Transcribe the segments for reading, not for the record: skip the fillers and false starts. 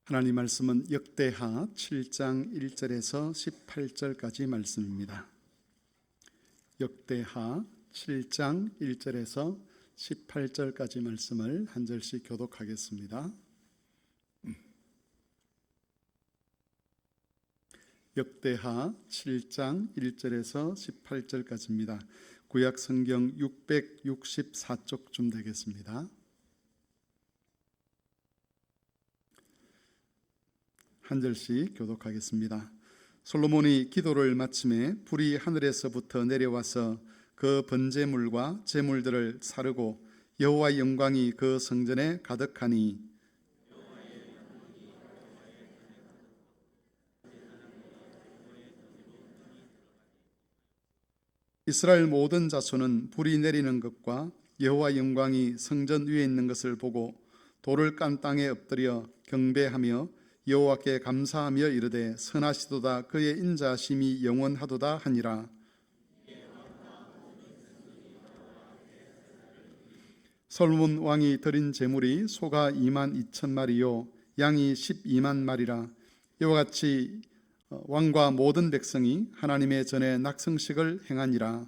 하나님 말씀은 역대하 7장 1절에서 18절까지 말씀입니다. 역대하 7장 1절에서 18절까지 말씀을 한 절씩 교독하겠습니다. 역대하 7장 1절에서 18절까지입니다. 구약 성경 664쪽쯤 되겠습니다. 한 절씩 교독하겠습니다. 솔로몬이 기도를 마침에 불이 하늘에서부터 내려와서 그 번제물과 제물들을 사르고 여호와의 영광이 그 성전에 가득하니 이스라엘 모든 자손은 불이 내리는 것과 여호와의 영광이 성전 위에 있는 것을 보고 돌을 깐 땅에 엎드려 경배하며 여호와께 감사하며 이르되 선하시도다 그의 인자심이 영원하도다 하니라. 솔로몬 왕이 드린 제물이 소가 22,000마리요 양이 12만 마리라. 이와 같이 왕과 모든 백성이 하나님의 전에 낙성식을 행하니라.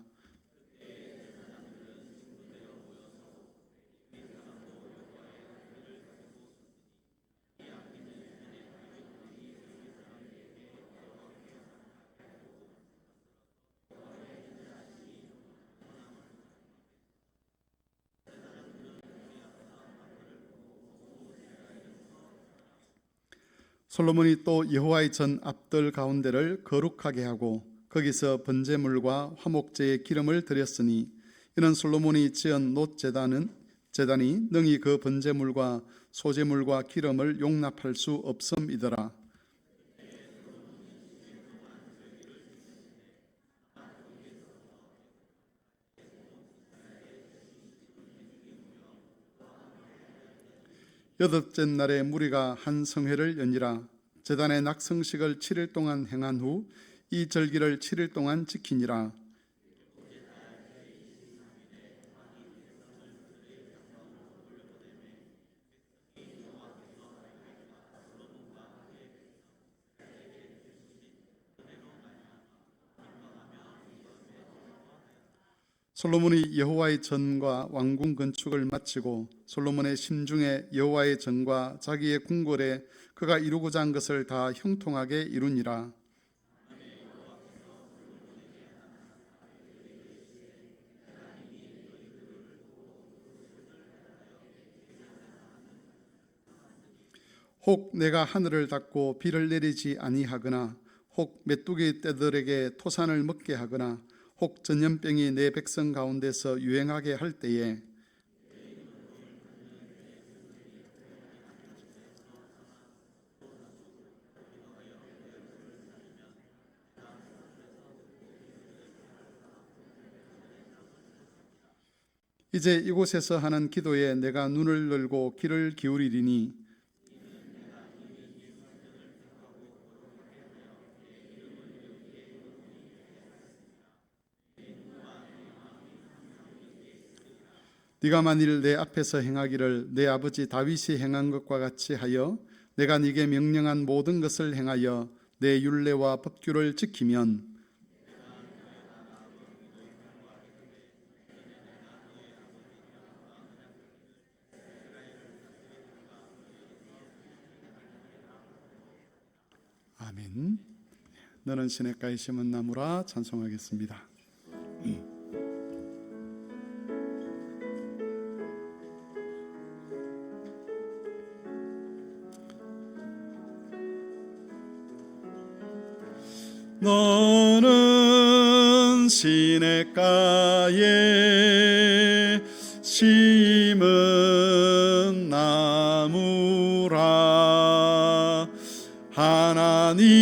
솔로몬이 또 여호와의 전 앞들 가운데를 거룩하게 하고 거기서 번제물과 화목제의 기름을 드렸으니 이는 솔로몬이 지은 놋 제단이 능히 그 번제물과 소제물과 기름을 용납할 수 없음이더라. 여덟째 날에 무리가 한 성회를 여니라. 제단의 낙성식을 7일 동안 행한 후 이 절기를 7일 동안 지키니라. 솔로몬이 여호와의 전과 왕궁 건축을 마치고 솔로몬의 심중에 여호와의 전과 자기의 궁궐에 그가 이루고자 한 것을 다 형통하게 이루니라. 혹 내가 하늘을 닫고 비를 내리지 아니하거나 혹 메뚜기 떼들에게 토산을 먹게 하거나 혹 전염병이 내 백성 가운데서 유행하게 할 때에 이제 이곳에서 하는 기도에 내가 눈을 열고 귀를 기울이리니 네가 만일 내 앞에서 행하기를 내 아버지 다윗이 행한 것과 같이 하여 내가 네게 명령한 모든 것을 행하여 내 율례와 법규를 지키면 아멘. 너는 시냇가에 심은 나무라 찬송하겠습니다. 너는 시냇가에 심은 나무라. 하나님의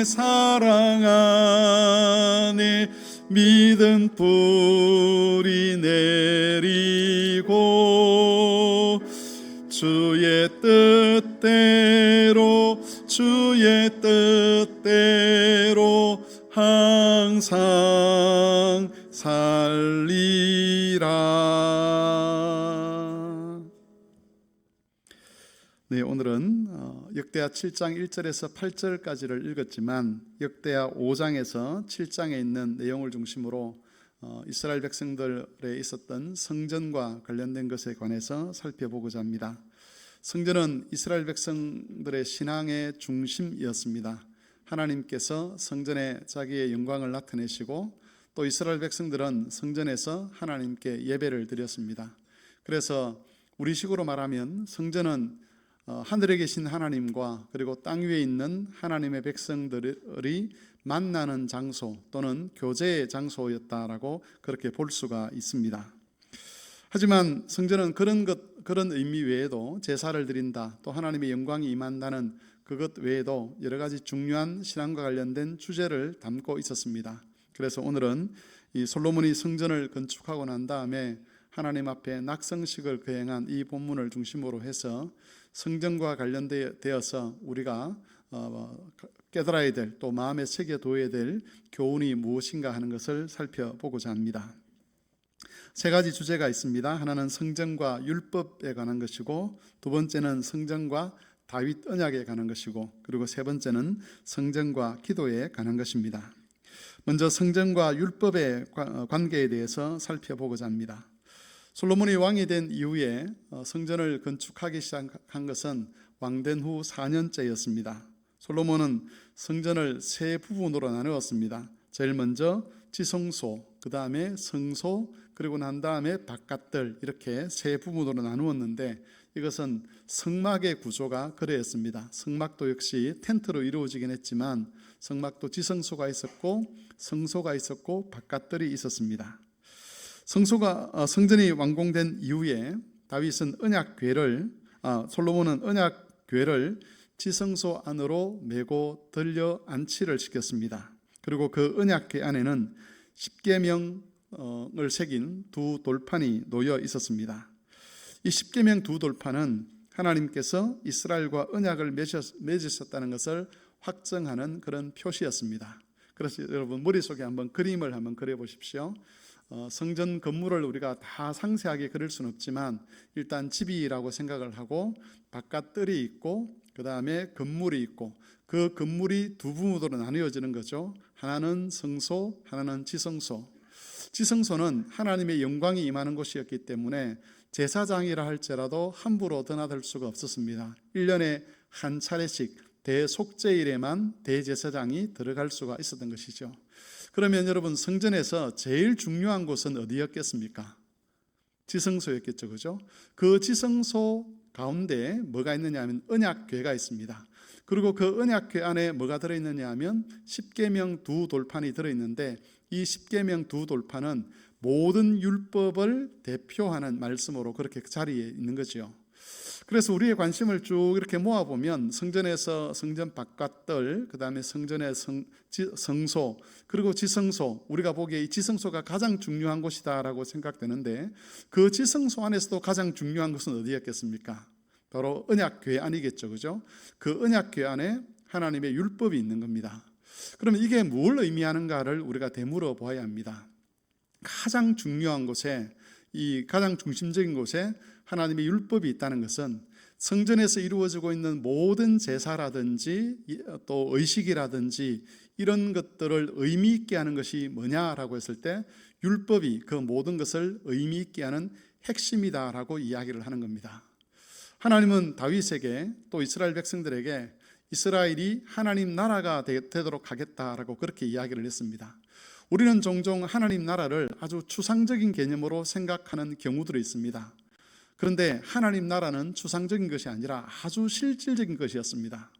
사랑 안에 믿음 뿌리 내리고 주의 뜻대로 항상 살리라. 네, 오늘은 역대하 7장 1절에서 8절까지를 읽었지만 역대하 5장에서 7장에 있는 내용을 중심으로 이스라엘 백성들에 있었던 성전과 관련된 것에 관해서 살펴보고자 합니다. 성전은 이스라엘 백성들의 신앙의 중심이었습니다. 하나님께서 성전에 자기의 영광을 나타내시고 또 이스라엘 백성들은 성전에서 하나님께 예배를 드렸습니다. 그래서 우리식으로 말하면 성전은 하늘에 계신 하나님과 그리고 땅 위에 있는 하나님의 백성들이 만나는 장소 또는 교제의 장소였다라고 그렇게 볼 수가 있습니다. 하지만 성전은 그런 의미 외에도 제사를 드린다, 또 하나님의 영광이 임한다는 그것 외에도 여러 가지 중요한 신앙과 관련된 주제를 담고 있었습니다. 그래서 오늘은 이 솔로몬이 성전을 건축하고 난 다음에 하나님 앞에 낙성식을 거행한 이 본문을 중심으로 해서 성전과 관련되어서 우리가 깨달아야 될, 또 마음에 새겨둬야 될 교훈이 무엇인가 하는 것을 살펴보고자 합니다. 세 가지 주제가 있습니다. 하나는 성전과 율법에 관한 것이고, 두 번째는 성전과 다윗 언약에 관한 것이고, 그리고 세 번째는 성전과 기도에 관한 것입니다. 먼저 성전과 율법의 관계에 대해서 살펴보고자 합니다. 솔로몬이 왕이 된 이후에 성전을 건축하기 시작한 것은 왕된 후 4년째였습니다. 솔로몬은 성전을 세 부분으로 나누었습니다. 제일 먼저 지성소, 그 다음에 성소, 그리고 난 다음에 바깥들, 이렇게 세 부분으로 나누었는데 이것은 성막의 구조가 그러했습니다. 성막도 역시 텐트로 이루어지긴 했지만 성막도 지성소가 있었고 성소가 있었고 바깥들이 있었습니다. 성전이 완공된 이후에 다윗은 솔로몬은 언약궤를 지성소 안으로 메고 들려 안치를 시켰습니다. 그리고 그 언약궤 안에는 십계명을 새긴 두 돌판이 놓여 있었습니다. 이 십계명 두 돌판은 하나님께서 이스라엘과 언약을 맺으셨다는 것을 확증하는 그런 표시였습니다. 그래서 여러분 머릿속에 한번 그림을 한번 그려보십시오. 성전 건물을 우리가 다 상세하게 그릴 수는 없지만 일단 집이라고 생각을 하고 바깥뜰이 있고 그 다음에 건물이 있고 그 건물이 두 부분으로 나뉘어지는 거죠. 하나는 성소, 하나는 지성소. 지성소는 하나님의 영광이 임하는 곳이었기 때문에 제사장이라 할지라도 함부로 드나들 수가 없었습니다. 1년에 한 차례씩 대속죄일에만 대제사장이 들어갈 수가 있었던 것이죠. 그러면 여러분 성전에서 제일 중요한 곳은 어디였겠습니까? 지성소였겠죠, 그죠? 그 지성소 가운데 뭐가 있느냐 하면 언약궤가 있습니다. 그리고 그 언약궤 안에 뭐가 들어있느냐 하면 십계명 두 돌판이 들어있는데 이 십계명 두 돌판은 모든 율법을 대표하는 말씀으로 그렇게 자리에 있는 거죠. 그래서 우리의 관심을 쭉 이렇게 모아보면 성전에서 성전 바깥들, 그 다음에 성전의 성소, 그리고 지성소, 우리가 보기에 이 지성소가 가장 중요한 곳이다라고 생각되는데 그 지성소 안에서도 가장 중요한 것은 어디였겠습니까? 바로 언약궤 안이겠죠, 그죠? 그 언약궤 안에 하나님의 율법이 있는 겁니다. 그러면 이게 뭘 의미하는가를 우리가 되물어 보아야 합니다. 가장 중요한 곳에, 이 가장 중심적인 곳에 하나님의 율법이 있다는 것은 성전에서 이루어지고 있는 모든 제사라든지 또 의식이라든지 이런 것들을 의미 있게 하는 것이 뭐냐라고 했을 때 율법이 그 모든 것을 의미 있게 하는 핵심이다라고 이야기를 하는 겁니다. 하나님은 다윗에게 또 이스라엘 백성들에게 이스라엘이 하나님 나라가 되도록 하겠다라고 그렇게 이야기를 했습니다. 우리는 종종 하나님 나라를 아주 추상적인 개념으로 생각하는 경우들이 있습니다. 그런데 하나님 나라는 추상적인 것이 아니라 아주 실질적인 것이었습니다.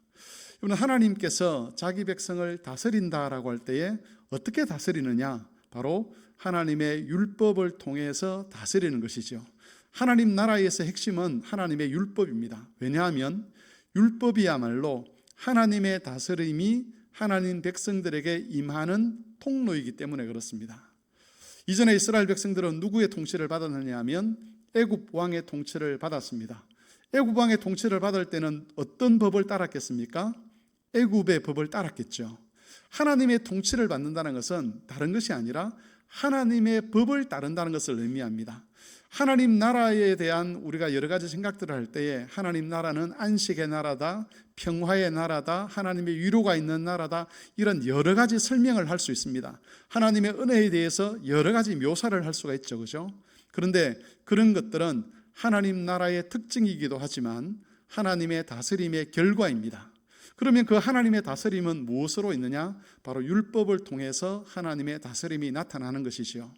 하나님께서 자기 백성을 다스린다라고 할 때에 어떻게 다스리느냐? 바로 하나님의 율법을 통해서 다스리는 것이죠. 하나님 나라에서 핵심은 하나님의 율법입니다. 왜냐하면 율법이야말로 하나님의 다스림이 하나님 백성들에게 임하는 통로이기 때문에 그렇습니다. 이전에 이스라엘 백성들은 누구의 통치를 받았느냐 하면 애굽 왕의 통치를 받았습니다. 애굽 왕의 통치를 받을 때는 어떤 법을 따랐겠습니까? 애굽의 법을 따랐겠죠. 하나님의 통치를 받는다는 것은 다른 것이 아니라 하나님의 법을 따른다는 것을 의미합니다. 하나님 나라에 대한 우리가 여러 가지 생각들을 할 때에 하나님 나라는 안식의 나라다, 평화의 나라다, 하나님의 위로가 있는 나라다, 이런 여러 가지 설명을 할 수 있습니다. 하나님의 은혜에 대해서 여러 가지 묘사를 할 수가 있죠, 그죠? 그런데 그런 것들은 하나님 나라의 특징이기도 하지만 하나님의 다스림의 결과입니다. 그러면 그 하나님의 다스림은 무엇으로 있느냐? 바로 율법을 통해서 하나님의 다스림이 나타나는 것이지요.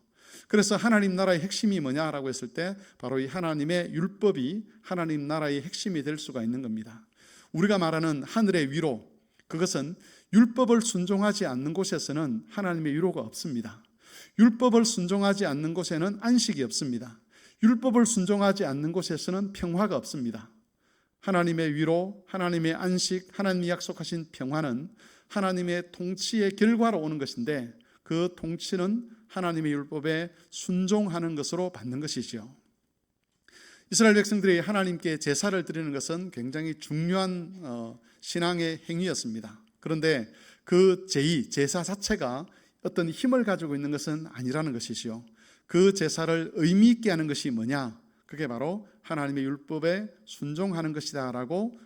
그래서 하나님 나라의 핵심이 뭐냐라고 했을 때 바로 이 하나님의 율법이 하나님 나라의 핵심이 될 수가 있는 겁니다. 우리가 말하는 하늘의 위로, 그것은 율법을 순종하지 않는 곳에서는 하나님의 위로가 없습니다. 율법을 순종하지 않는 곳에는 안식이 없습니다. 율법을 순종하지 않는 곳에서는 평화가 없습니다. 하나님의 위로, 하나님의 안식, 하나님이 약속하신 평화는 하나님의 통치의 결과로 오는 것인데 그 통치는 하나님의 율법에 순종하는 것으로 받는 것이지요. 이스라엘 백성들이 하나님께 제사를 드리는 것은 굉장히 중요한 신앙의 행위였습니다. 그런데 그 제사 자체가 어떤 힘을 가지고 있는 것은 아니라는 것이지요. 그 제사를 의미 있게 하는 것이 뭐냐? 그게 바로 하나님의 율법에 순종하는 것이다 라고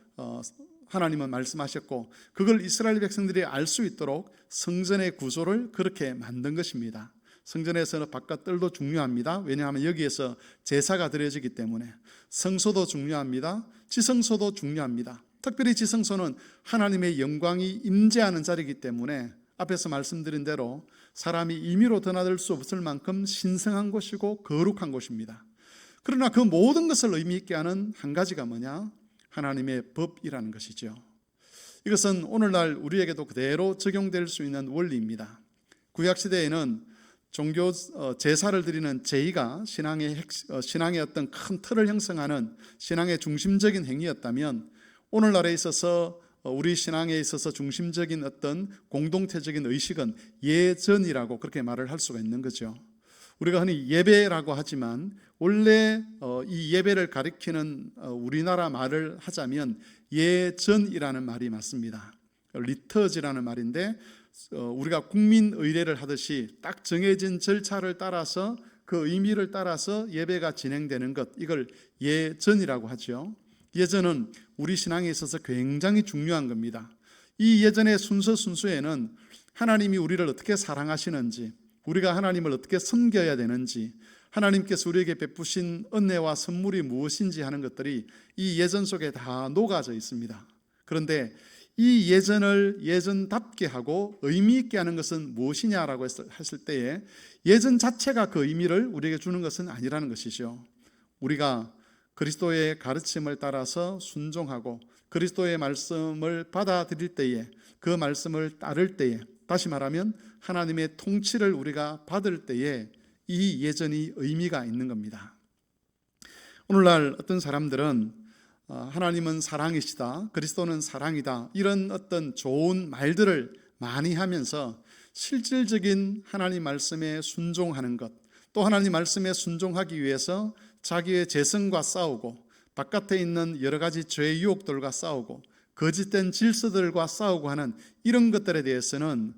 하나님은 말씀하셨고, 그걸 이스라엘 백성들이 알 수 있도록 성전의 구조를 그렇게 만든 것입니다. 성전에서는 바깥들도 중요합니다. 왜냐하면 여기에서 제사가 드려지기 때문에. 성소도 중요합니다. 지성소도 중요합니다. 특별히 지성소는 하나님의 영광이 임재하는 자리이기 때문에 앞에서 말씀드린 대로 사람이 임의로 드나들 수 없을 만큼 신성한 곳이고 거룩한 곳입니다. 그러나 그 모든 것을 의미 있게 하는 한 가지가 뭐냐? 하나님의 법이라는 것이죠. 이것은 오늘날 우리에게도 그대로 적용될 수 있는 원리입니다. 구약시대에는 종교 제사를 드리는 제의가 신앙의 어떤 큰 틀을 형성하는 신앙의 중심적인 행위였다면, 오늘날에 있어서 우리 신앙에 있어서 중심적인 어떤 공동체적인 의식은 예전이라고 그렇게 말을 할 수가 있는 거죠. 우리가 흔히 예배라고 하지만 원래 이 예배를 가리키는 우리나라 말을 하자면 예전이라는 말이 맞습니다. 리터지라는 말인데 우리가 국민 의례를 하듯이 딱 정해진 절차를 따라서 그 의미를 따라서 예배가 진행되는 것, 이걸 예전이라고 하죠. 예전은 우리 신앙에 있어서 굉장히 중요한 겁니다. 이 예전의 순서에는 하나님이 우리를 어떻게 사랑하시는지, 우리가 하나님을 어떻게 섬겨야 되는지, 하나님께서 우리에게 베푸신 은혜와 선물이 무엇인지 하는 것들이 이 예전 속에 다 녹아져 있습니다. 그런데 이 예전을 예전답게 하고 의미 있게 하는 것은 무엇이냐라고 했을 때에 예전 자체가 그 의미를 우리에게 주는 것은 아니라는 것이죠. 우리가 그리스도의 가르침을 따라서 순종하고 그리스도의 말씀을 받아들일 때에, 그 말씀을 따를 때에, 다시 말하면 하나님의 통치를 우리가 받을 때에 이 예전이 의미가 있는 겁니다. 오늘날 어떤 사람들은 하나님은 사랑이시다, 그리스도는 사랑이다, 이런 어떤 좋은 말들을 많이 하면서 실질적인 하나님 말씀에 순종하는 것, 또 하나님 말씀에 순종하기 위해서 자기의 재성과 싸우고 바깥에 있는 여러 가지 죄의 유혹들과 싸우고 거짓된 질서들과 싸우고 하는 이런 것들에 대해서는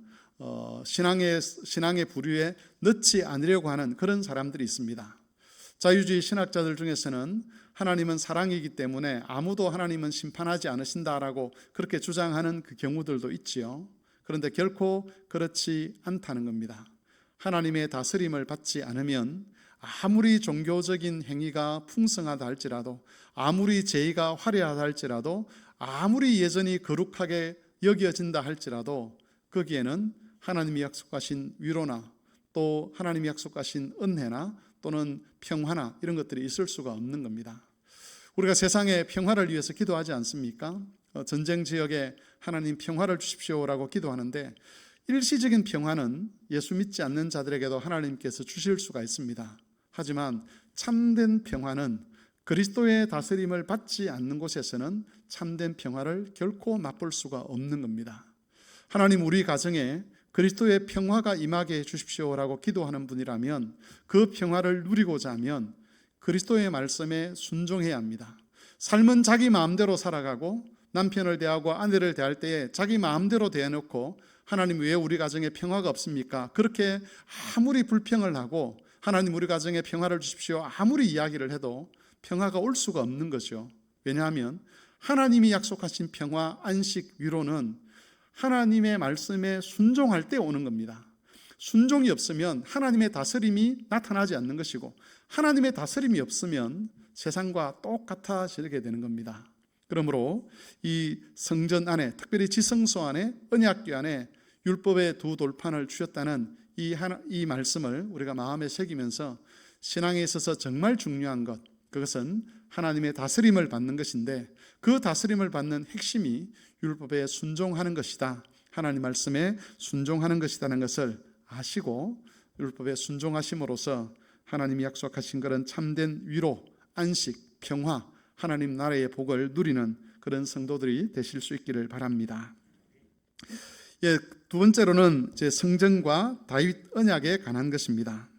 신앙의 부류에 넣지 않으려고 하는 그런 사람들이 있습니다. 자유주의 신학자들 중에서는 하나님은 사랑이기 때문에 아무도 하나님은 심판하지 않으신다라고 그렇게 주장하는 그 경우들도 있지요. 그런데 결코 그렇지 않다는 겁니다. 하나님의 다스림을 받지 않으면 아무리 종교적인 행위가 풍성하다 할지라도, 아무리 제의가 화려하다 할지라도, 아무리 예전이 거룩하게 여겨진다 할지라도 거기에는 하나님이 약속하신 위로나 또 하나님이 약속하신 은혜나 또는 평화나 이런 것들이 있을 수가 없는 겁니다. 우리가 세상의 평화를 위해서 기도하지 않습니까? 전쟁 지역에 하나님 평화를 주십시오라고 기도하는데, 일시적인 평화는 예수 믿지 않는 자들에게도 하나님께서 주실 수가 있습니다. 하지만 참된 평화는 그리스도의 다스림을 받지 않는 곳에서는 참된 평화를 결코 맛볼 수가 없는 겁니다. 하나님, 우리 가정에 그리스도의 평화가 임하게 해주십시오라고 기도하는 분이라면 그 평화를 누리고자 하면 그리스도의 말씀에 순종해야 합니다. 삶은 자기 마음대로 살아가고 남편을 대하고 아내를 대할 때에 자기 마음대로 대해놓고 하나님 왜 우리 가정에 평화가 없습니까? 그렇게 아무리 불평을 하고 하나님 우리 가정에 평화를 주십시오 아무리 이야기를 해도 평화가 올 수가 없는 거죠. 왜냐하면 하나님이 약속하신 평화, 안식, 위로는 하나님의 말씀에 순종할 때 오는 겁니다. 순종이 없으면 하나님의 다스림이 나타나지 않는 것이고, 하나님의 다스림이 없으면 세상과 똑같아지게 되는 겁니다. 그러므로 이 성전 안에, 특별히 지성소 안에, 언약궤 안에 율법의 두 돌판을 주셨다는 이 말씀을 우리가 마음에 새기면서 신앙에 있어서 정말 중요한 것, 그것은 하나님의 다스림을 받는 것인데, 그 다스림을 받는 핵심이 율법에 순종하는 것이다, 하나님 말씀에 순종하는 것이라는 것을 아시고 율법에 순종하심으로써 하나님이 약속하신 그런 참된 위로, 안식, 평화, 하나님 나라의 복을 누리는 그런 성도들이 되실 수 있기를 바랍니다. 두 번째로는 이제 성전과 다윗 언약에 관한 것입니다.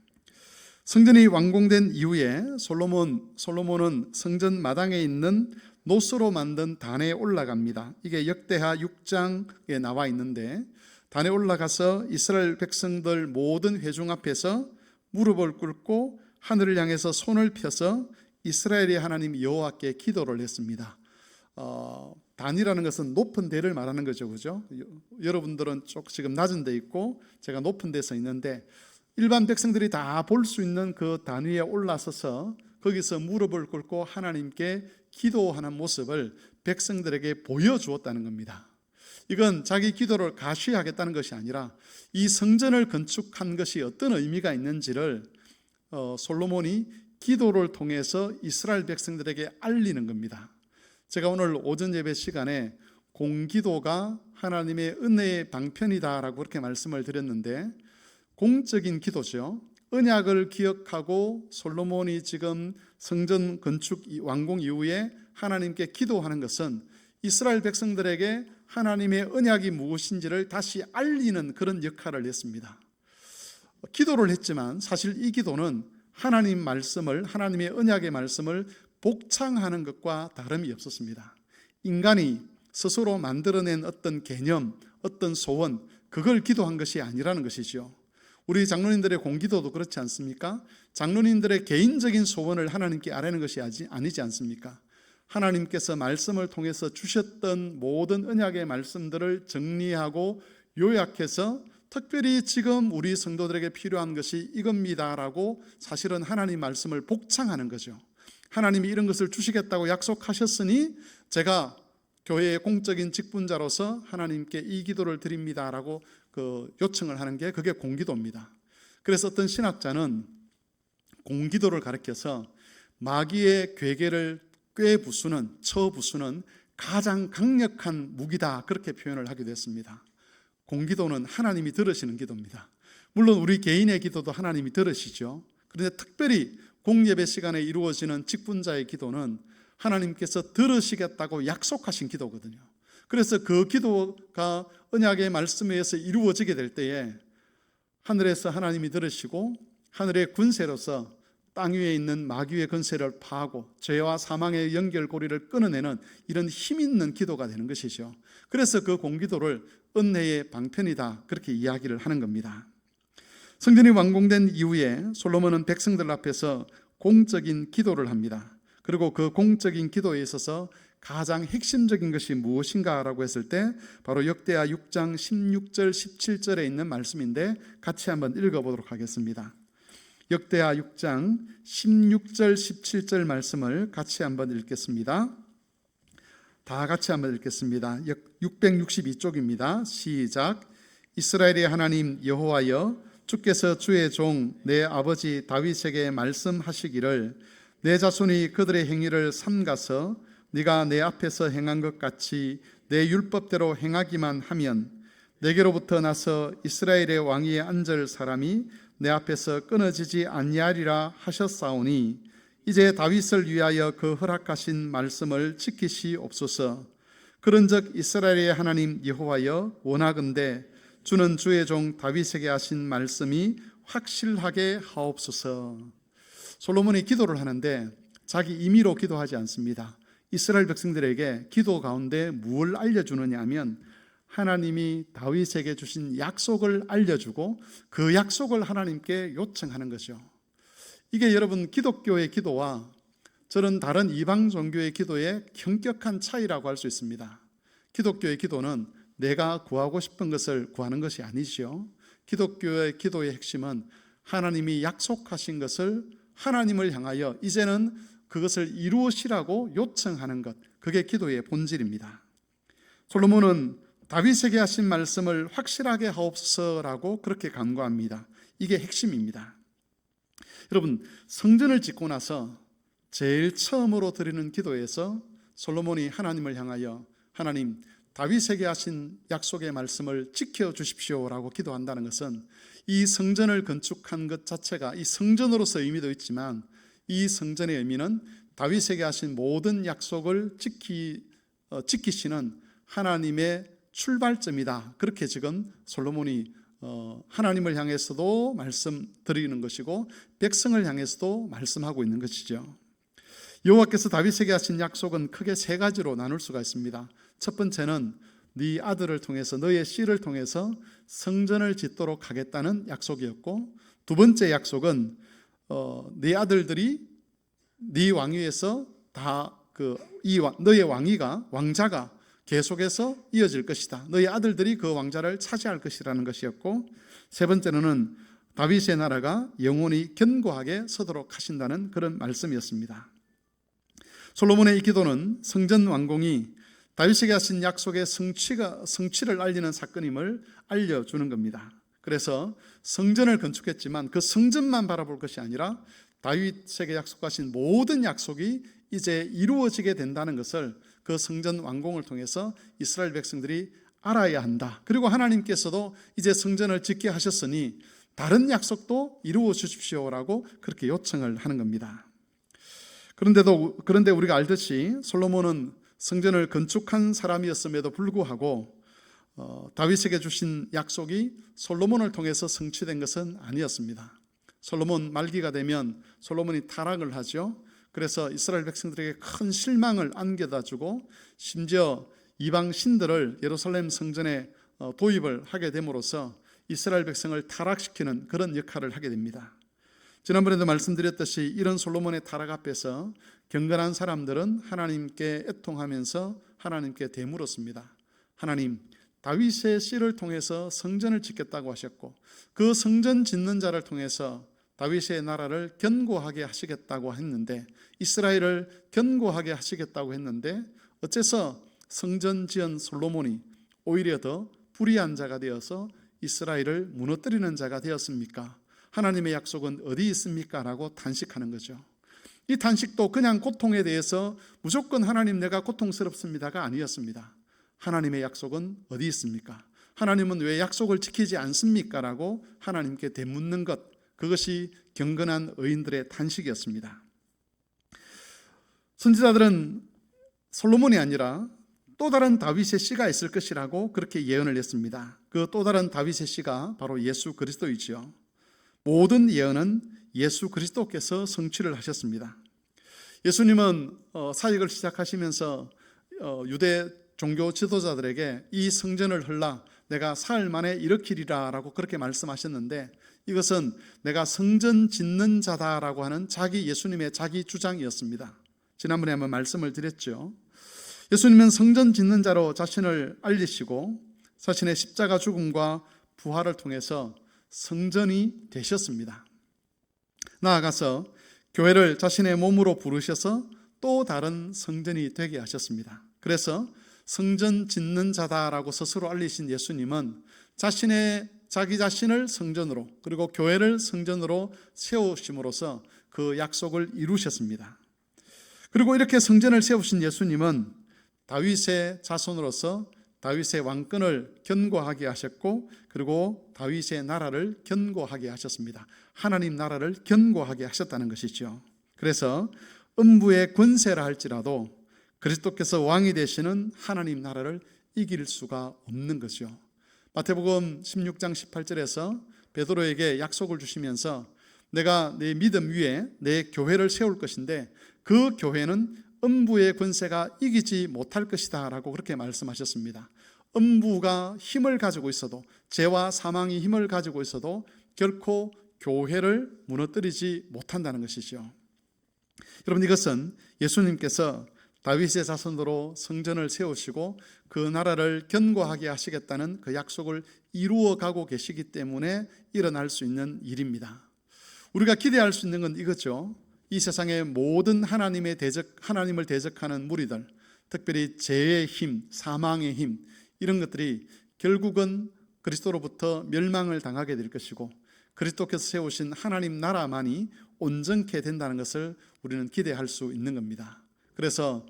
성전이 완공된 이후에 솔로몬은 성전 마당에 있는 노스로 만든 단에 올라갑니다. 이게 역대하 6장에 나와 있는데, 단에 올라가서 이스라엘 백성들 모든 회중 앞에서 무릎을 꿇고 하늘을 향해서 손을 펴서 이스라엘의 하나님 여호와께 기도를 했습니다. 단이라는 것은 높은 데를 말하는 거죠, 그죠? 여러분들은 지금 낮은 데 있고 제가 높은 데서 있는데, 일반 백성들이 다 볼 수 있는 그 단 위에 올라서서 거기서 무릎을 꿇고 하나님께 기도하는 모습을 백성들에게 보여주었다는 겁니다. 이건 자기 기도를 가쉬하겠다는 것이 아니라 이 성전을 건축한 것이 어떤 의미가 있는지를 솔로몬이 기도를 통해서 이스라엘 백성들에게 알리는 겁니다. 제가 오늘 오전 예배 시간에 공기도가 하나님의 은혜의 방편이다라고 그렇게 말씀을 드렸는데, 공적인 기도죠. 언약을 기억하고 솔로몬이 지금 성전 건축 완공 이후에 하나님께 기도하는 것은 이스라엘 백성들에게 하나님의 언약이 무엇인지를 다시 알리는 그런 역할을 했습니다. 기도를 했지만 사실 이 기도는 하나님 말씀을, 하나님의 언약의 말씀을 복창하는 것과 다름이 없었습니다. 인간이 스스로 만들어낸 어떤 개념, 어떤 소원, 그걸 기도한 것이 아니라는 것이죠. 우리 장로님들의 공기도도 그렇지 않습니까? 장로님들의 개인적인 소원을 하나님께 아뢰는 것이 아니지 않습니까? 하나님께서 말씀을 통해서 주셨던 모든 언약의 말씀들을 정리하고 요약해서 특별히 지금 우리 성도들에게 필요한 것이 이겁니다라고 사실은 하나님 말씀을 복창하는 거죠. 하나님이 이런 것을 주시겠다고 약속하셨으니 제가 교회의 공적인 직분자로서 하나님께 이 기도를 드립니다라고 요청을 하는 게, 그게 공기도입니다. 그래서 어떤 신학자는 공기도를 가리켜서 마귀의 괴계를 쳐 부수는 가장 강력한 무기다, 그렇게 표현을 하기도 했습니다. 공기도는 하나님이 들으시는 기도입니다. 물론 우리 개인의 기도도 하나님이 들으시죠. 그런데 특별히 공예배 시간에 이루어지는 직분자의 기도는 하나님께서 들으시겠다고 약속하신 기도거든요. 그래서 그 기도가 언약의 말씀에 의해서 이루어지게 될 때에 하늘에서 하나님이 들으시고 하늘의 군세로서 땅 위에 있는 마귀의 권세를 파하고 죄와 사망의 연결고리를 끊어내는 이런 힘 있는 기도가 되는 것이죠. 그래서 그 공기도를 은혜의 방편이다, 그렇게 이야기를 하는 겁니다. 성전이 완공된 이후에 솔로몬은 백성들 앞에서 공적인 기도를 합니다. 그리고 그 공적인 기도에 있어서 가장 핵심적인 것이 무엇인가라고 했을 때 바로 역대하 6장 16절 17절에 있는 말씀인데, 같이 한번 읽어보도록 하겠습니다. 역대하 6장 16절 17절 말씀을 같이 한번 읽겠습니다. 다 같이 한번 읽겠습니다. 662쪽입니다. 시작. 이스라엘의 하나님 여호와여, 주께서 주의 종 내 아버지 다윗에게 말씀하시기를 내 자손이 그들의 행위를 삼가서 네가 내 앞에서 행한 것 같이 내 율법대로 행하기만 하면 내게로부터 나서 이스라엘의 왕위에 앉을 사람이 내 앞에서 끊어지지 아니하리라 하셨사오니, 이제 다윗을 위하여 그 허락하신 말씀을 지키시옵소서. 그런즉 이스라엘의 하나님 여호와여, 원하건대 주는 주의 종 다윗에게 하신 말씀이 확실하게 하옵소서. 솔로몬이 기도를 하는데 자기 임의로 기도하지 않습니다. 이스라엘 백성들에게 기도 가운데 무엇을 알려주느냐 하면 하나님이 다윗에게 주신 약속을 알려주고 그 약속을 하나님께 요청하는 거죠. 이게 여러분 기독교의 기도와 저는 다른 이방 종교의 기도의 현격한 차이라고 할 수 있습니다. 기독교의 기도는 내가 구하고 싶은 것을 구하는 것이 아니죠. 기독교의 기도의 핵심은 하나님이 약속하신 것을 하나님을 향하여 이제는 그것을 이루시라고 요청하는 것, 그게 기도의 본질입니다. 솔로몬은 다윗에게 하신 말씀을 확실하게 하옵소서라고 그렇게 간구합니다. 이게 핵심입니다. 여러분, 성전을 짓고 나서 제일 처음으로 드리는 기도에서 솔로몬이 하나님을 향하여 하나님, 다윗에게 하신 약속의 말씀을 지켜주십시오라고 기도한다는 것은 이 성전을 건축한 것 자체가 이 성전으로서 의미도 있지만 이 성전의 의미는 다윗에게 하신 모든 약속을 지키시는 하나님의 출발점이다. 그렇게 지금 솔로몬이 하나님을 향해서도 말씀드리는 것이고 백성을 향해서도 말씀하고 있는 것이죠. 여호와께서 다윗에게 하신 약속은 크게 세 가지로 나눌 수가 있습니다. 첫 번째는 네 아들을 통해서 너의 씨를 통해서 성전을 짓도록 하겠다는 약속이었고, 두 번째 약속은 네 아들들이 네 왕위에서 다 너의 왕자가 계속해서 이어질 것이다. 너희 아들들이 그 왕자를 차지할 것이라는 것이었고, 세 번째로는 다윗의 나라가 영원히 견고하게 서도록 하신다는 그런 말씀이었습니다. 솔로몬의 이 기도는 성전 완공이 다윗에게 하신 약속의 성취를 알리는 사건임을 알려주는 겁니다. 그래서 성전을 건축했지만 그 성전만 바라볼 것이 아니라 다윗에게 약속하신 모든 약속이 이제 이루어지게 된다는 것을 그 성전 완공을 통해서 이스라엘 백성들이 알아야 한다. 그리고 하나님께서도 이제 성전을 짓게 하셨으니 다른 약속도 이루어 주십시오라고 그렇게 요청을 하는 겁니다. 그런데 우리가 알듯이 솔로몬은 성전을 건축한 사람이었음에도 불구하고 다윗에게 주신 약속이 솔로몬을 통해서 성취된 것은 아니었습니다. 솔로몬 말기가 되면 솔로몬이 타락을 하죠. 그래서 이스라엘 백성들에게 큰 실망을 안겨다 주고 심지어 이방 신들을 예루살렘 성전에 도입을 하게 됨으로써 이스라엘 백성을 타락시키는 그런 역할을 하게 됩니다. 지난번에도 말씀드렸듯이 이런 솔로몬의 타락 앞에서 경건한 사람들은 하나님께 애통하면서 하나님께 되물었습니다. 하나님, 다윗의 씨를 통해서 성전을 짓겠다고 하셨고 그 성전 짓는 자를 통해서 다윗의 나라를 견고하게 하시겠다고 했는데, 이스라엘을 견고하게 하시겠다고 했는데 어째서 성전 지은 솔로몬이 오히려 더 불의한 자가 되어서 이스라엘을 무너뜨리는 자가 되었습니까? 하나님의 약속은 어디 있습니까? 라고 탄식하는 거죠. 이 탄식도 그냥 고통에 대해서 무조건 하나님 내가 고통스럽습니다가 아니었습니다. 하나님의 약속은 어디 있습니까? 하나님은 왜 약속을 지키지 않습니까? 라고 하나님께 되묻는 것, 그것이 경건한 의인들의 탄식이었습니다. 선지자들은 솔로몬이 아니라 또 다른 다윗의 씨가 있을 것이라고 그렇게 예언을 했습니다. 그 또 다른 다윗의 씨가 바로 예수 그리스도이지요. 모든 예언은 예수 그리스도께서 성취를 하셨습니다. 예수님은 사역을 시작하시면서 유대 종교 지도자들에게 이 성전을 헐라 내가 사흘 만에 일으키리라 라고 그렇게 말씀하셨는데, 이것은 내가 성전 짓는 자다라고 하는 예수님의 자기 주장이었습니다. 지난번에 한번 말씀을 드렸죠. 예수님은 성전 짓는 자로 자신을 알리시고 자신의 십자가 죽음과 부활을 통해서 성전이 되셨습니다. 나아가서 교회를 자신의 몸으로 부르셔서 또 다른 성전이 되게 하셨습니다. 그래서 성전 짓는 자다라고 스스로 알리신 예수님은 자기 자신을 성전으로, 그리고 교회를 성전으로 세우심으로써 그 약속을 이루셨습니다. 그리고 이렇게 성전을 세우신 예수님은 다윗의 자손으로서 다윗의 왕권을 견고하게 하셨고, 그리고 다윗의 나라를 견고하게 하셨습니다. 하나님 나라를 견고하게 하셨다는 것이죠. 그래서 음부의 권세라 할지라도 그리스도께서 왕이 되시는 하나님 나라를 이길 수가 없는 것이죠. 마태복음 16장 18절에서 베드로에게 약속을 주시면서 내가 내 믿음 위에 내 교회를 세울 것인데 그 교회는 음부의 권세가 이기지 못할 것이다 라고 그렇게 말씀하셨습니다. 음부가 힘을 가지고 있어도, 죄와 사망이 힘을 가지고 있어도 결코 교회를 무너뜨리지 못한다는 것이죠. 여러분, 이것은 예수님께서 다윗의 자손으로 성전을 세우시고 그 나라를 견고하게 하시겠다는 그 약속을 이루어 가고 계시기 때문에 일어날 수 있는 일입니다. 우리가 기대할 수 있는 건 이거죠. 이 세상의 모든 하나님을 대적하는 무리들, 특별히 죄의 힘, 사망의 힘, 이런 것들이 결국은 그리스도로부터 멸망을 당하게 될 것이고, 그리스도께서 세우신 하나님 나라만이 온전케 된다는 것을 우리는 기대할 수 있는 겁니다. 그래서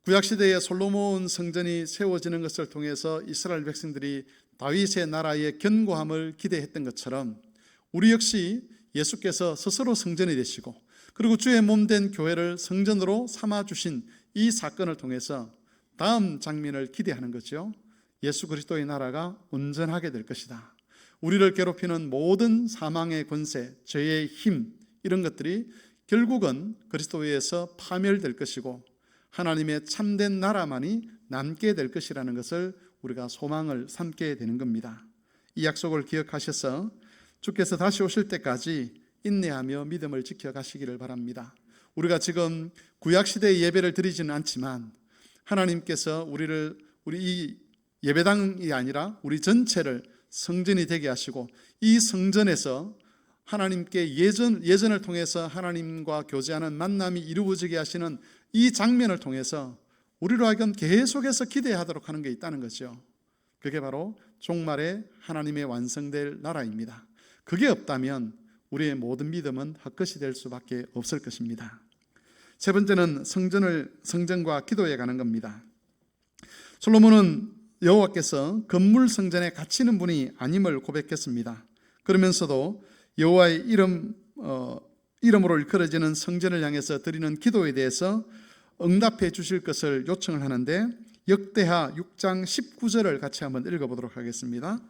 구약시대에 솔로몬 성전이 세워지는 것을 통해서 이스라엘 백성들이 다윗의 나라의 견고함을 기대했던 것처럼, 우리 역시 예수께서 스스로 성전이 되시고 그리고 주의 몸된 교회를 성전으로 삼아주신 이 사건을 통해서 다음 장면을 기대하는 거죠. 예수 그리스도의 나라가 온전하게 될 것이다. 우리를 괴롭히는 모든 사망의 권세, 죄의 힘, 이런 것들이 결국은 그리스도에 의해서 파멸될 것이고 하나님의 참된 나라만이 남게 될 것이라는 것을 우리가 소망을 삼게 되는 겁니다. 이 약속을 기억하셔서 주께서 다시 오실 때까지 인내하며 믿음을 지켜가시기를 바랍니다. 우리가 지금 구약시대의 예배를 드리지는 않지만 하나님께서 우리 이 예배당이 아니라 우리 전체를 성전이 되게 하시고, 이 성전에서 하나님께 예전을 통해서 하나님과 교제하는 만남이 이루어지게 하시는 이 장면을 통해서 우리로 하여금 계속해서 기대하도록 하는 게 있다는 거죠. 그게 바로 종말에 하나님의 완성될 나라입니다. 그게 없다면 우리의 모든 믿음은 헛것이 될 수밖에 없을 것입니다. 세 번째는 성전과 기도에 관한 겁니다. 솔로몬은 여호와께서 건물 성전에 갇히는 분이 아님을 고백했습니다. 그러면서도 여호와의 이름으로 일컬어지는 성전을 향해서 드리는 기도에 대해서 응답해 주실 것을 요청을 하는데, 역대하 6장 19절을 같이 한번 읽어보도록 하겠습니다.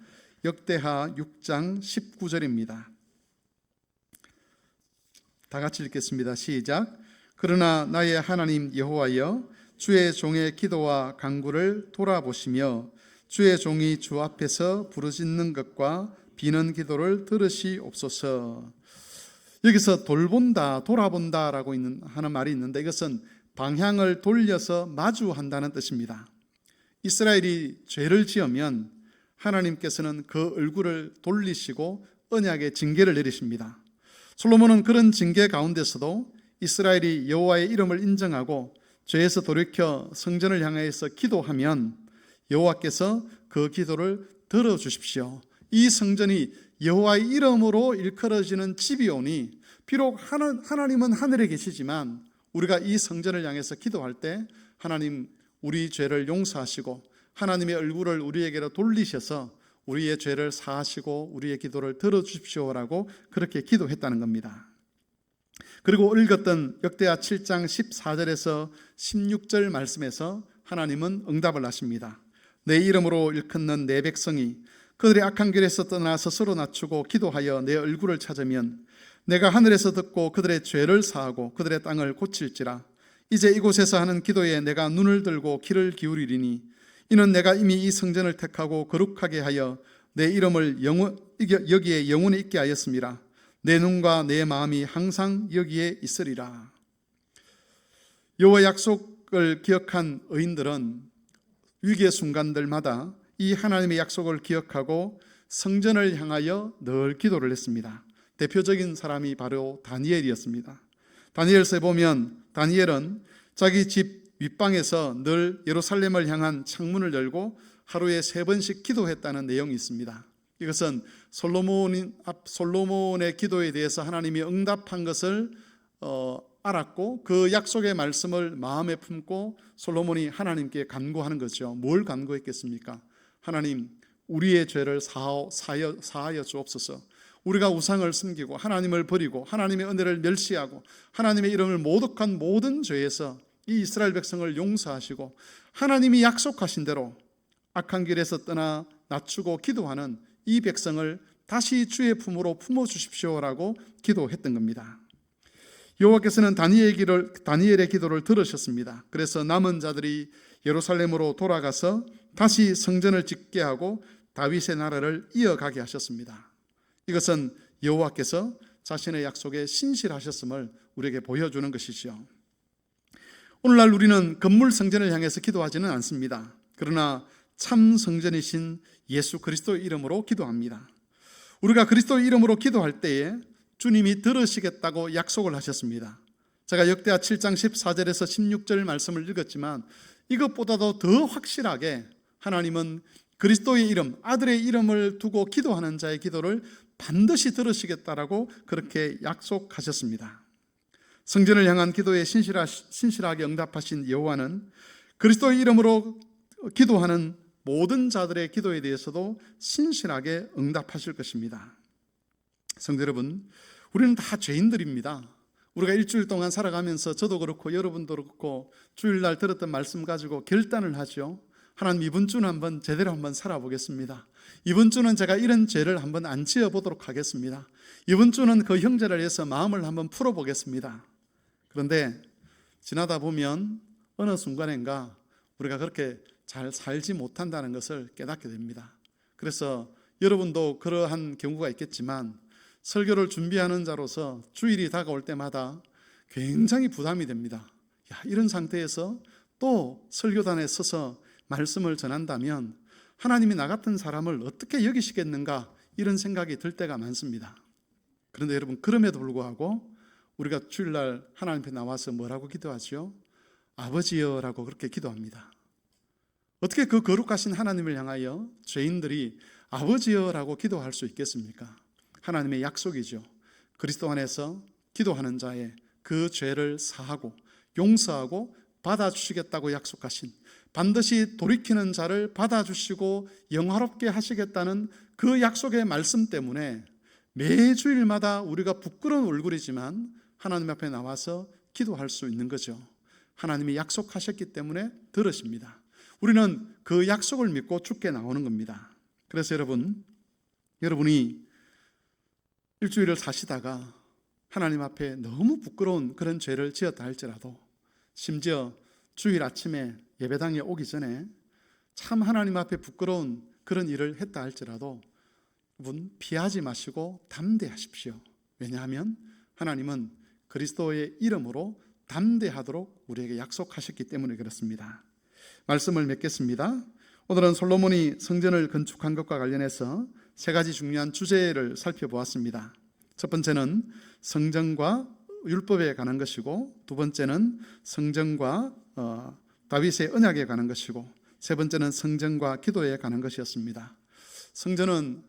역대하 6장 19절입니다. 다 같이 읽겠습니다. 시작. 그러나 나의 하나님 여호와여, 주의 종의 기도와 간구를 돌아보시며 주의 종이 주 앞에서 부르짖는 것과 비는 기도를 들으시옵소서. 여기서 돌본다, 돌아본다라고 하는 말이 있는데, 이것은 방향을 돌려서 마주한다는 뜻입니다. 이스라엘이 죄를 지으면 하나님께서는 그 얼굴을 돌리시고 언약의 징계를 내리십니다. 솔로몬은 그런 징계 가운데서도 이스라엘이 여호와의 이름을 인정하고 죄에서 돌이켜 성전을 향해서 기도하면 여호와께서 그 기도를 들어주십시오. 이 성전이 여호와의 이름으로 일컬어지는 집이오니, 비록 하나님은 하늘에 계시지만 우리가 이 성전을 향해서 기도할 때 하나님 우리 죄를 용서하시고 하나님의 얼굴을 우리에게로 돌리셔서 우리의 죄를 사하시고 우리의 기도를 들어주십시오라고 그렇게 기도했다는 겁니다. 그리고 읽었던 역대하 7장 14절에서 16절 말씀에서 하나님은 응답을 하십니다. 내 이름으로 일컫는 내 백성이 그들의 악한 길에서 떠나 스스로 낮추고 기도하여 내 얼굴을 찾으면 내가 하늘에서 듣고 그들의 죄를 사하고 그들의 땅을 고칠지라. 이제 이곳에서 하는 기도에 내가 눈을 들고 귀를 기울이리니 이는 내가 이미 이 성전을 택하고 거룩하게 하여 내 이름을 여기에 영원히 있게 하였습니다. 내 눈과 내 마음이 항상 여기에 있으리라. 여호와의 약속을 기억한 의인들은 위기의 순간들마다 이 하나님의 약속을 기억하고 성전을 향하여 늘 기도를 했습니다. 대표적인 사람이 바로 다니엘이었습니다. 다니엘서에 보면 다니엘은 자기 집 윗방에서 늘 예루살렘을 향한 창문을 열고 하루에 3번씩 기도했다는 내용이 있습니다. 이것은 솔로몬의 기도에 대해서 하나님이 응답한 것을 알았고 그 약속의 말씀을 마음에 품고 솔로몬이 하나님께 간구하는 거죠. 뭘 간구했겠습니까? 하나님, 우리의 죄를 사하여 주옵소서. 우리가 우상을 숨기고 하나님을 버리고 하나님의 은혜를 멸시하고 하나님의 이름을 모독한 모든 죄에서 이 이스라엘 백성을 용서하시고 하나님이 약속하신 대로 악한 길에서 떠나 낮추고 기도하는 이 백성을 다시 주의 품으로 품어주십시오라고 기도했던 겁니다. 여호와께서는 다니엘의 기도를 들으셨습니다. 그래서 남은 자들이 예루살렘으로 돌아가서 다시 성전을 짓게 하고 다윗의 나라를 이어가게 하셨습니다. 이것은 여호와께서 자신의 약속에 신실하셨음을 우리에게 보여주는 것이지요. 오늘날 우리는 건물 성전을 향해서 기도하지는 않습니다. 그러나 참 성전이신 예수 그리스도의 이름으로 기도합니다. 우리가 그리스도의 이름으로 기도할 때에 주님이 들으시겠다고 약속을 하셨습니다. 제가 역대하 7장 14절에서 16절 말씀을 읽었지만 이것보다도 더 확실하게 하나님은 그리스도의 이름, 아들의 이름을 두고 기도하는 자의 기도를 반드시 들으시겠다라고 그렇게 약속하셨습니다. 성전을 향한 기도에 신실하게 응답하신 여호와는 그리스도의 이름으로 기도하는 모든 자들의 기도에 대해서도 신실하게 응답하실 것입니다. 성도 여러분, 우리는 다 죄인들입니다. 우리가 일주일 동안 살아가면서 저도 그렇고 여러분도 그렇고 주일날 들었던 말씀 가지고 결단을 하죠. 하나님, 이번 주는 한번 제대로 한번 살아보겠습니다. 이번 주는 제가 이런 죄를 한번 안 지어보도록 하겠습니다. 이번 주는 그 형제를 위해서 마음을 한번 풀어보겠습니다. 그런데 지나다 보면 어느 순간인가 우리가 그렇게 잘 살지 못한다는 것을 깨닫게 됩니다. 그래서 여러분도 그러한 경우가 있겠지만 설교를 준비하는 자로서 주일이 다가올 때마다 굉장히 부담이 됩니다. 이런 상태에서 또 설교단에 서서 말씀을 전한다면 하나님이 나 같은 사람을 어떻게 여기시겠는가, 이런 생각이 들 때가 많습니다. 그런데 여러분, 그럼에도 불구하고 우리가 주일날 하나님 앞에 나와서 뭐라고 기도하죠? 아버지여라고 그렇게 기도합니다. 어떻게 그 거룩하신 하나님을 향하여 죄인들이 아버지여라고 기도할 수 있겠습니까? 하나님의 약속이죠. 그리스도 안에서 기도하는 자의 그 죄를 사하고 용서하고 받아주시겠다고 약속하신, 반드시 돌이키는 자를 받아주시고 영화롭게 하시겠다는 그 약속의 말씀 때문에 매주일마다 우리가 부끄러운 얼굴이지만 하나님 앞에 나와서 기도할 수 있는 거죠. 하나님이 약속하셨기 때문에 들으십니다. 우리는 그 약속을 믿고 주께 나오는 겁니다. 그래서 여러분이 일주일을 사시다가 하나님 앞에 너무 부끄러운 그런 죄를 지었다 할지라도, 심지어 주일 아침에 예배당에 오기 전에 참 하나님 앞에 부끄러운 그런 일을 했다 할지라도 여러분, 피하지 마시고 담대하십시오. 왜냐하면 하나님은 그리스도의 이름으로 담대하도록 우리에게 약속하셨기 때문에 그렇습니다. 말씀을 맺겠습니다. 오늘은 솔로몬이 성전을 건축한 것과 관련해서 세 가지 중요한 주제를 살펴보았습니다. 첫 번째는 성전과 율법에 관한 것이고, 두 번째는 성전과 다윗의 언약에 관한 것이고, 세 번째는 성전과 기도에 관한 것이었습니다. 성전은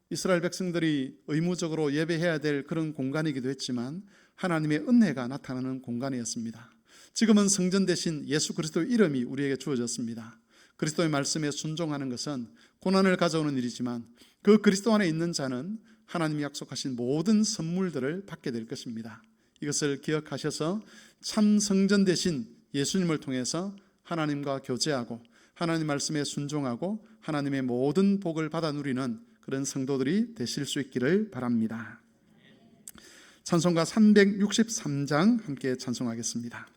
이스라엘 백성들이 의무적으로 예배해야 될 그런 공간이기도 했지만 하나님의 은혜가 나타나는 공간이었습니다. 지금은 성전 대신 예수 그리스도의 이름이 우리에게 주어졌습니다. 그리스도의 말씀에 순종하는 것은 고난을 가져오는 일이지만 그 그리스도 안에 있는 자는 하나님이 약속하신 모든 선물들을 받게 될 것입니다. 이것을 기억하셔서 참 성전 대신 예수님을 통해서 하나님과 교제하고 하나님 말씀에 순종하고 하나님의 모든 복을 받아 누리는 그런 성도들이 되실 수 있기를 바랍니다. 찬송가 363장 함께 찬송하겠습니다.